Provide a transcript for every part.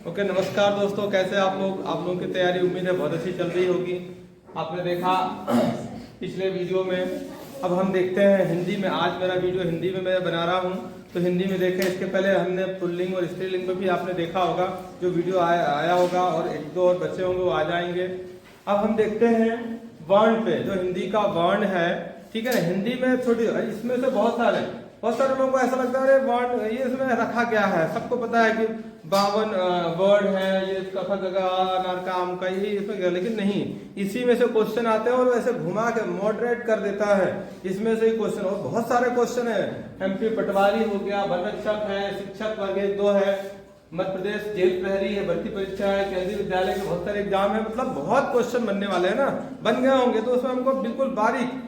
Okay, नमस्कार दोस्तों, कैसे आप लोग? आप लोगों की तैयारी उम्मीद है बहुत अच्छी चल रही होगी। आपने देखा पिछले वीडियो में। अब हम देखते हैं हिंदी में। आज मेरा वीडियो हिंदी में मैं बना रहा हूं, तो हिंदी में देखें। इसके पहले हमने पुल्लिंग और स्त्रीलिंग में भी आपने देखा होगा, जो वीडियो आया होगा, और एक दो और बच्चे होंगे वो आ जाएंगे। अब हम देखते हैं वर्ण पे, जो हिंदी का वर्ण है, ठीक है ना। हिंदी में छोटी, इसमें से बहुत सारे लोगों को ऐसा लगता है अरे वर्ण ये इसमें रखा क्या है। सबको पता है कि 52 वर्ड है, ये कथा गगा अनार का आम का, ये इसमें गया, लेकिन नहीं, इसी में से क्वेश्चन आते हैं और वैसे घुमा के मॉडरेट कर देता है। इसमें से ही क्वेश्चन, और बहुत सारे क्वेश्चन है। एमपी पटवारी हो गया, वन रक्षक है, शिक्षक वर्ग 2 है, मध्य प्रदेश जेल प्रहरी है, भर्ती परीक्षा है, केंद्रीय विद्यालय के बहुत सारे एग्जाम है। मतलब बहुत क्वेश्चन बनने वाले हैं ना, बन गए होंगे। तो उसमें हमको बिल्कुल बारीक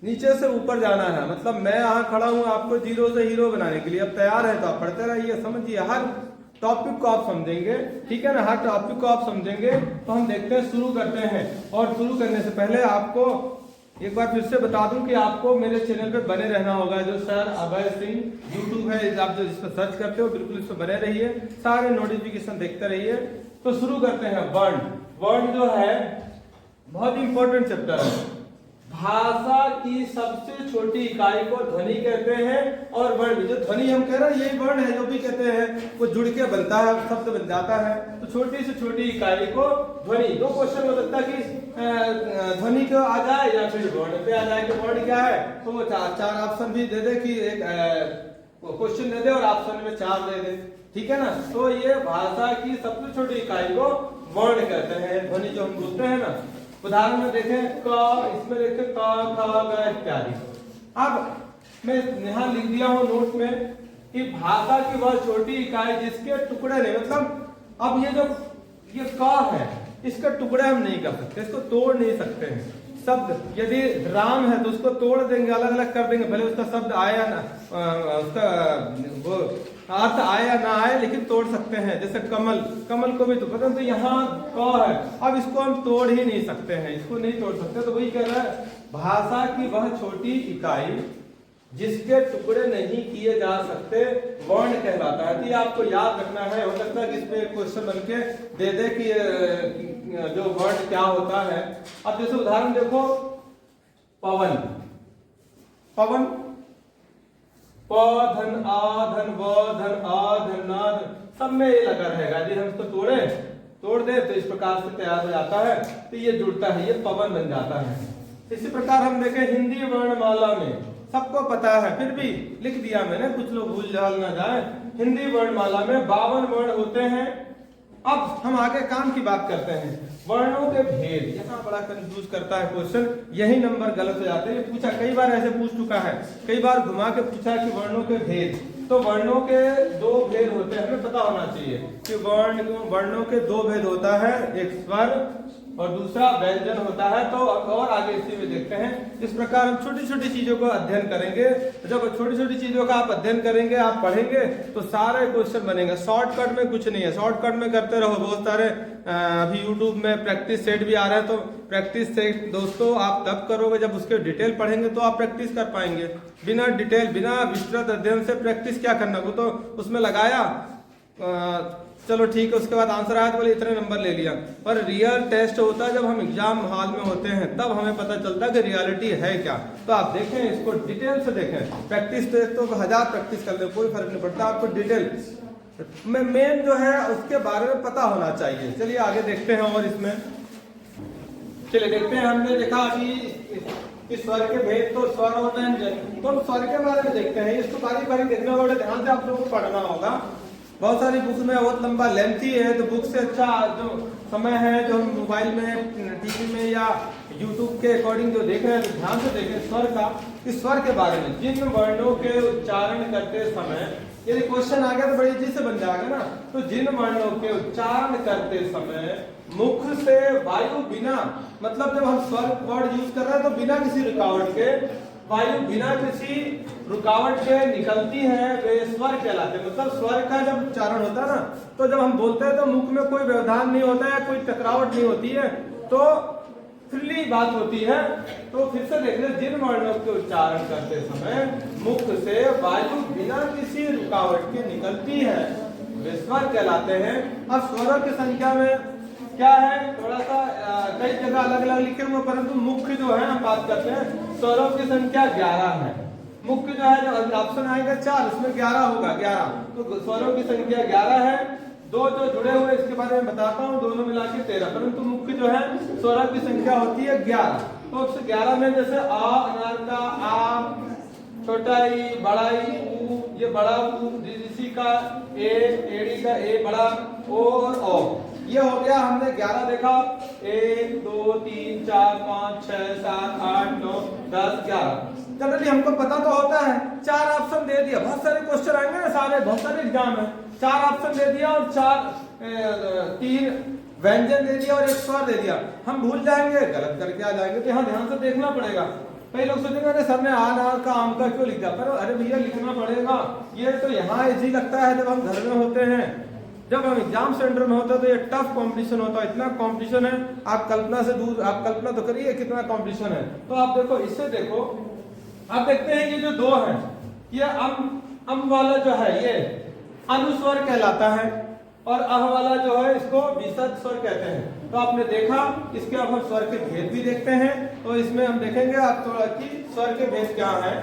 नीचे से ऊपर जाना है। मतलब मैं यहाँ खड़ा हूँ आपको जीरो से हीरो बनाने के लिए। अब तैयार है तो आप पढ़ते रहिए, समझिए। हर टॉपिक को आप समझेंगे, ठीक है ना। हर टॉपिक को आप समझेंगे तो हम देखते हैं, शुरू करते हैं। और शुरू करने से पहले आपको एक बार फिर से बता दूं कि आपको मेरे चैनल पे बने रहना होगा। जो सर अभय सिंह यूट्यूब है, आप जो इस पर सर्च करते हो, बिल्कुल इस पर बने रहिए, सारे नोटिफिकेशन देखते रहिए। तो शुरू करते हैं। वर्ण जो है बहुत इंपॉर्टेंट चैप्टर है। भाषा की सबसे छोटी इकाई को ध्वनि कहते हैं। और वर्ण, जो ध्वनि हम कह रहे हैं यही वर्ण है, जो भी कहते हैं वो जुड़ के बनता है, शब्द बन जाता है। तो छोटी से छोटी इकाई को ध्वनि। दो क्वेश्चन हो सकता है कि ध्वनि को आ जाए या फिर वर्ण पे आ जाए कि वर्ण क्या है। तो वो चार ऑप्शन भी दे दे कि एक क्वेश्चन दे दे और ऑप्शन में 4 दे दे, ठीक है ना। तो ये भाषा की सबसे छोटी इकाई को वर्ण कहते हैं, ध्वनि जो हम बोलते हैं ना। उदाहरण में देखें क, इसमें देखें क, ख, ग इत्यादि। अब मैं यहाँ लिख दिया हूँ नोट में कि भाषा की वह छोटी इकाई जिसके टुकड़े नहीं, मतलब अब ये क है, इसके टुकड़े हम नहीं कर सकते, इसको तोड़ नहीं सकते हैं। शब्द यदि राम है तो उसको तोड़ देंगे, अलग अलग कर देंगे, भले उसका शब्द आया ना, उसका वो अर्थ आए या ना आए, लेकिन तोड़ सकते हैं। जैसे कमल को भी तो पता, तो यहाँ क है, अब इसको हम तोड़ ही नहीं सकते हैं, इसको नहीं तोड़ सकते। तो वही कह रहा है, भाषा की वह छोटी इकाई जिसके टुकड़े नहीं किए जा सकते वर्ण कहलाता है। तो आपको याद रखना है। हो सकता है कि इसमें क्वेश्चन बन के दे दे कि जो वर्ण क्या होता है। अब जैसे उदाहरण देखो, पवन, प धन आ धन व धन आ धन ना, सब में ये लगा रहेगा। यदि हम इसको तोड़ दे तो इस प्रकार से तैयार हो जाता है। तो ये जुड़ता है, ये पवन बन जाता है। इसी प्रकार हम देखें हिंदी वर्णमाला में, सबको पता है फिर भी लिख दिया मैंने, कुछ लोग भूल जाल ना जाए। हिंदी वर्णमाला में 52 वर्ण होते हैं। अब हम आगे काम की बात करते हैं। वर्णों के भेद, यहाँ बड़ा कंफ्यूज करता है क्वेश्चन, यही नंबर गलत हो जाते हैं। ये पूछा कई बार, ऐसे पूछ चुका है, कई बार घुमा के पूछा कि वर्णों के भेद। तो वर्णों के 2 भेद होते हैं, हमें पता होना चाहिए कि वर्णों के 2 भेद होता है, एक स्वर और दूसरा व्यंजन होता है। तो और आगे इसी में देखते हैं। इस प्रकार हम छोटी छोटी चीजों को अध्ययन करेंगे। जब छोटी छोटी चीजों का आप अध्ययन करेंगे, आप पढ़ेंगे, तो सारे क्वेश्चन बनेंगे। शॉर्टकट में कुछ नहीं है, शॉर्टकट में करते रहो। बहुत सारे अभी यूट्यूब में प्रैक्टिस सेट भी आ रहे हैं, तो प्रैक्टिस सेट दोस्तों आप तब करोगे जब उसके डिटेल पढ़ेंगे, तो आप प्रैक्टिस कर पाएंगे। बिना डिटेल, बिना विस्तृत अध्ययन से प्रैक्टिस क्या करना। वो तो उसमें लगाया, चलो ठीक है, उसके बाद आंसर आया तो बोले इतने नंबर ले लिया। पर रियल टेस्ट होता है जब हम एग्जाम हॉल में होते हैं, तब हमें पता चलता है कि रियलिटी है क्या। तो आप देखें, इसको डिटेल से देखें। प्रैक्टिस टेस्ट तो 1000 प्रैक्टिस कर ले, कोई फर्क नहीं पड़ता। आपको डिटेल में मेन जो है उसके बारे में पता होना चाहिए। चलिए आगे देखते हैं। और इसमें चलिए देखते हैं, हमने देखा अभी स्वर के भेद, तो स्वर और व्यंजन। तो हम स्वर के बारे में देखते हैं। इसको बारी बारी देखना होगा, ध्यान से आप लोगों को पढ़ना होगा। बहुत सारी बुक में बहुत लंबा लेंथी है, तो बुक से अच्छा जो समय है, जो हम मोबाइल में, टीवी में या यूट्यूब के अकॉर्डिंग जो देख रहे हैं, तो ध्यान से देखें स्वर का। इस स्वर के बारे में, जिन वर्णों के उच्चारण करते समय, यदि क्वेश्चन आ गया तो बड़ी इजी से बन जाएगा ना। तो जिन वर्णों के उच्चारण करते समय मुख से वायु बिना, मतलब जब हम स्वर वर्ड यूज कर रहे हैं तो बिना किसी रुकावट के, वायु बिना किसी रुकावट के निकलती है, वे स्वर कहलाते हैं। मतलब स्वर का जब उच्चारण होता है ना, तो जब हम बोलते हैं तो मुख में कोई व्यवधान नहीं होता है, कोई टकरावट नहीं होती है, तो फ्रीली बात होती है। तो फिर से देख लें, जिन वर्णों के उच्चारण करते समय मुख से वायु बिना किसी रुकावट के निकलती है, वे स्वर कहलाते हैं। अब स्वरों की संख्या में क्या है, थोड़ा सा कई जगह अलग अलग लिखे हुए, परंतु मुख्य जो है हम बात करते हैं, स्वरों की संख्या 11 है। मुख्य जो है, जो ऑप्शन आएगा 4, उसमें 11 होगा, 11। तो स्वरों की संख्या 11 है। दो जो जुड़े हुए इसके बारे में बताता हूँ, दोनों मिला के 13, परंतु मुख्य जो है स्वरों की संख्या होती है 11। तो उस 11 में जैसे आ अनार का आ, छोटा ई, बड़ा ई, ऊ, ये बड़ा ऊ, ऋषि का ए, एड़ी का ए, बड़ा ओ और ओ, ये हो गया। हमने 11 देखा, 1 2 3 4 5 6 7 8 9 10 11। जनरली हमको पता तो होता है, 4 ऑप्शन दे दिया, बहुत सारे क्वेश्चन आएंगे ना, सारे बहुत सारे एग्जाम है, 4 ऑप्शन दे दिया और 3 व्यंजन दे दिया और 1 स्वर दे दिया, हम भूल जाएंगे, गलत करके आ जाएंगे। तो यहाँ ध्यान से देखना पड़ेगा। कई लोग सोचेंगे अरे सर ने अनार का आम का क्यों लिख दिया, पर अरे भैया लिखना पड़ेगा। ये तो यहाँ इजी लगता है जब हम घर में होते हैं, जब हम एग्जाम सेंटर में होते हैं तो ये टफ कंपटीशन होता है, इतना कंपटीशन है, आप कल्पना से दूर, आप कल्पना तो करिए कितना कंपटीशन है। तो आप देखो, इससे देखो, आप देखते हैं ये जो 2 है, ये अम वाला जो है ये अनुस्वर कहलाता है, और अह वाला जो है इसको विसर्ग स्वर कहते हैं। तो आपने देखा, इसके अब हम स्वर के भेद भी देखते हैं। तो इसमें हम देखेंगे आप थोड़ा कि स्वर के भेद क्या है।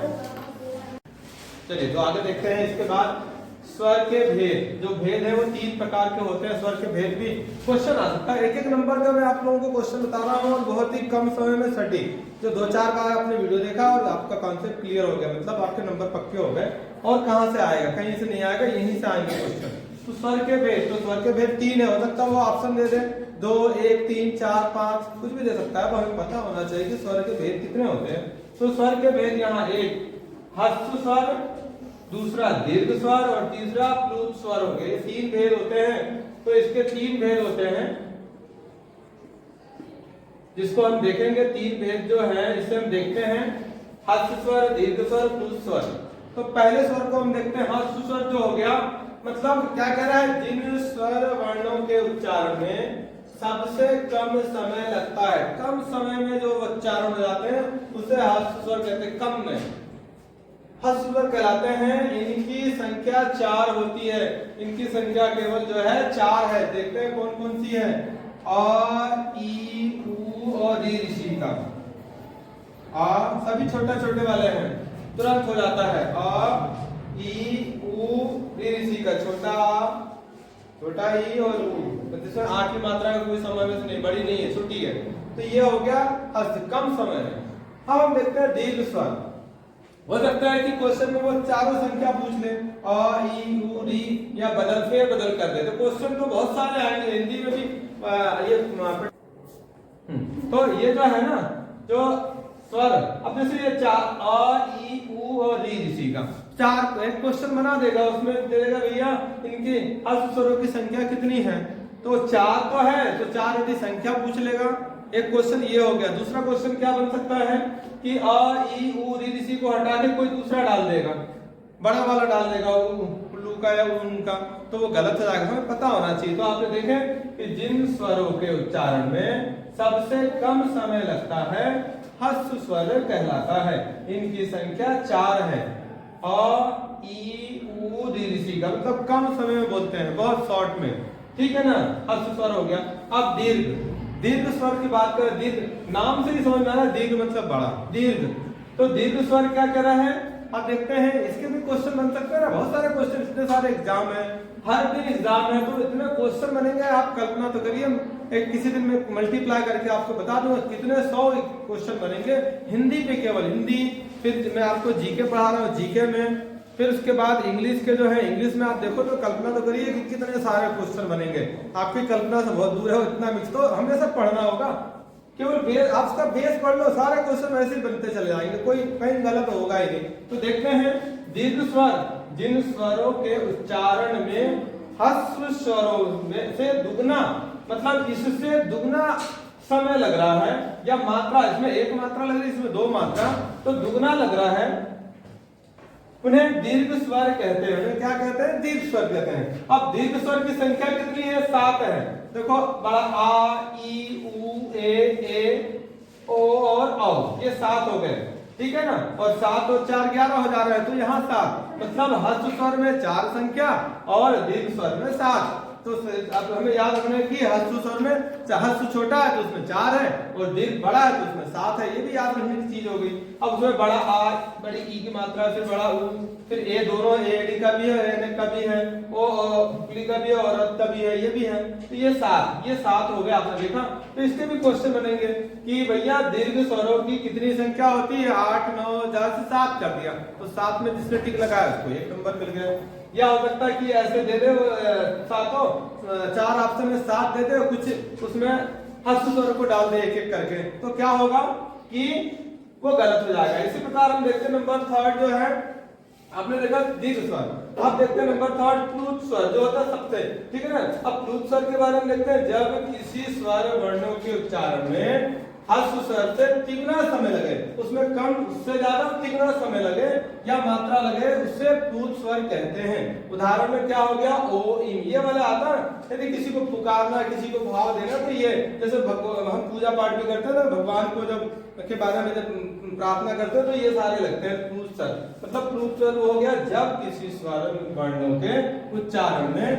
चलिए तो आगे देखते हैं। इसके बाद स्वर के भेद, जो भेद है वो 3 प्रकार के होते हैं। स्वर के भेद भी क्वेश्चन आ सकता है, 1-1 नंबर का मैं आप लोगों को क्वेश्चन बता रहा हूँ, और बहुत ही कम समय में सटीक, जो 2-4 बार आपने वीडियो देखा और आपका कॉन्सेप्ट क्लियर हो गया, मतलब आपके नंबर पक्के हो गए। और कहाँ से आएगा, कहीं से नहीं आएगा, यहीं से आएंगे क्वेश्चन। तो स्वर के भेद, तो स्वर के भेद 3 है, हो सकता है वो ऑप्शन दे दे 2 1 3 4 5 कुछ भी दे सकता है, तो हमें पता होना चाहिए कि स्वर के भेद कितने होते हैं। तो स्वर के भेद यहाँ 1 ह्रस्व स्वर, दूसरा दीर्घ स्वर और तीसरा प्लुत स्वर हो गए। 3 भेद होते हैं। तो इसके 3 भेद होते हैं, जिसको हम देखेंगे। 3 भेद जो है इसे हम देखते हैं, ह्रस्व स्वर, दीर्घ स्वर, प्लुत स्वर। तो पहले स्वर को हम देखते हैं, ह्रस्व स्वर जो हो गया, मतलब क्या कह रहा है, जिन स्वर वर्णों के उच्चारण में सबसे कम समय लगता है, कम समय में जो उच्चारण हो जाते हैं उसे ह्रस्व स्वर कहते हैं। कम में ह्रस्व स्वर कहलाते हैं। इनकी संख्या 4 होती है, इनकी संख्या केवल जो है 4 है। देखते हैं कौन कौन सी है। आ, ई, ऊ और री ऋषि का आ सभी छोटे छोटे वाले हैं, तुरंत हो जाता है। आ, ई, ऊ, री ऋषि का छोटा आ, छोटा ई और ऊ, जिसमें आ की मात्रा का कोई समावेश नहीं, बड़ी नहीं है, छोटी है। तो ये हो गया कम समय है। अब हम देखते हैं दीर्घ स्वर। हो सकता है कि क्वेश्चन में वो चारों संख्या पूछ ले, आ, ई, ऊ, री, या बदल कर दे। तो क्वेश्चन तो बहुत सारे आएंगे, हिंदी में भी ये तो ये जो है ना, जो स्वर, अब जैसे ये 4 आ, ई, ऊ और री ऋषि का 4, एक क्वेश्चन बना देगा, उसमें दे देगा भैया इनकी ह्रस्व स्वरों की संख्या कितनी है। तो 4 तो है, तो 4 यदि संख्या पूछ लेगा, एक क्वेश्चन ये हो गया। दूसरा क्वेश्चन क्या बन सकता है कि आ, ई, ऊ, री ऋषि को हटा के कोई दूसरा डाल देगा, बड़ा वाला डाल देगा, उल्लू का या उनका, तो वो गलत हो जाएगा, हमें पता होना चाहिए। तो आपने देखें कि जिन स्वरों के उच्चारण में सबसे कम समय लगता है ह्रस्व स्वर कहलाता है। इनकी संख्या 4 है। आ, ई, ऊ, री ऋषि का मतलब कम समय में बोलते हैं, बहुत शॉर्ट में, ठीक है ना, ह्रस्व स्वर हो गया। अब दीर्घ स्वर की बात करें, दीर्घ नाम से ही समझ में आ रहा है, दीर्घ मतलब बड़ा, दीर्घ। तो दीर्घ स्वर क्या कह रहा है, आप देखते हैं, इसके भी क्वेश्चन बन सकते हैं ना, बहुत सारे क्वेश्चन, इतने सारे एग्जाम है, हर दिन एग्जाम है, तो इतने क्वेश्चन बनेंगे, आप कल्पना तो करिए। एक किसी दिन में मल्टीप्लाई करके आपको बता दूंगा कितने 100 क्वेश्चन बनेंगे हिंदी पे, केवल हिंदी। फिर मैं आपको जीके पढ़ा रहा हूँ, जीके में, फिर उसके बाद इंग्लिश के जो है, इंग्लिश में आप देखो तो कल्पना तो करिए कि कितने सारे क्वेश्चन बनेंगे। आपकी कल्पना से बहुत दूर है, इतना मिक्स तो हमेशा पढ़ना होगा। केवल बेस, आप उसका बेस पढ़ लो, सारे क्वेश्चन वैसे ही बनते चले जाएंगे, कोई कहीं गलत होगा ही नहीं। तो देखते हैं दीर्घ स्वर, जिन स्वरों के उच्चारण में ह्रस्व स्वरों में से दुगना, मतलब इससे दुगना समय लग रहा है, या मात्रा, इसमें 1 मात्रा लग रही है, इसमें 2 मात्रा, तो दुगना लग रहा है, उन्हें दीर्घ स्वर कहते हैं। उन्हें क्या कहते हैं, दीर्घ स्वर कहते हैं। अब दीर्घ स्वर की संख्या कितनी है, 7 है। देखो, बड़ा आ, ई, ऊ, ए, ओ और औ, ये 7 हो गए, ठीक है ना, और 7 और 4 11 हो जा रहे हैं, तो यहाँ 7। मतलब ह्रस्व स्वर में 4 संख्या और दीर्घ स्वर में 7। तो अब हमें याद रखना है कि ह्रस्व स्वर में ह्रस्व छोटा है तो उसमें 4 है और दीर्घ बड़ा है तो उसमें 7 है। ये भी याद रखने की चीज हो गई। अब उसमें बड़ा आ, बड़ी ई की मात्रा, फिर बड़ा ऊ, फिर ए, दोनों एडी का भी है, एन का भी है, ओ डी का भी है और रत का भी है, ये भी है। तो ये 7 हो गया। आपने देखा। तो इसके भी क्वेश्चन बनेंगे कि भैया दीर्घ स्वरों की कितनी संख्या होती है? 8, 9, 10 से 7 कर दिया तो 7 में जिसने टिक लगाया उसको 1 नंबर मिल गया। या हो सकता है कि ऐसे दे दे सातों 4 ऑप्शन में 7 दे दे, कुछ उसमें ह्रस्व स्वर को डाल दे एक एक करके, तो क्या होगा कि वो गलत हो जाएगा। इसी प्रकार हम देखते हैं नंबर 3 जो है, आपने देखा दीर्घ स्वर। अब देखते हैं नंबर 3 प्लुत स्वर जो होता है सबसे, ठीक है ना। अब प्लुत स्वर के बारे में देखते हैं। जब किसी स्वर वर्णों के उच्चारण में ह्रस्व स्वर से तिगुना समय लगे, उसमें कम उससे ज्यादा तिगुना समय लगे या मात्रा लगे, उससे प्लुत स्वर कहते हैं। उदाहरण में क्या हो गया? ओ इम, ये वाला आता है। यदि किसी को पुकारना, किसी को भाव देना, तो ये जैसे हम पूजा पाठ भी करते हैं ना, भगवान को जब के बारे में जब प्रार्थना करते हैं तो ये सारे लगते हैं प्लुत स्वर। मतलब प्लुत स्वर हो गया जब किसी स्वर वर्णों के उच्चारण में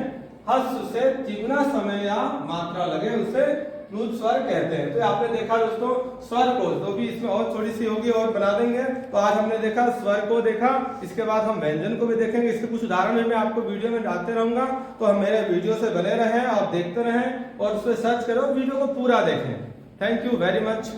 ह्रस्व से तिगुना समय या मात्रा लगे, उसे प्लुत स्वर कहते हैं। तो आपने देखा दोस्तों स्वर को, तो भी इसमें और थोड़ी सी होगी और बना देंगे। तो आज हमने देखा स्वर को देखा, इसके बाद हम व्यंजन को भी देखेंगे। इसके कुछ उदाहरण मैं आपको वीडियो में डालते रहूंगा, तो हम मेरे वीडियो से बने रहें, आप देखते रहें और उस पर सर्च करो, वीडियो को पूरा देखें। Thank you very much.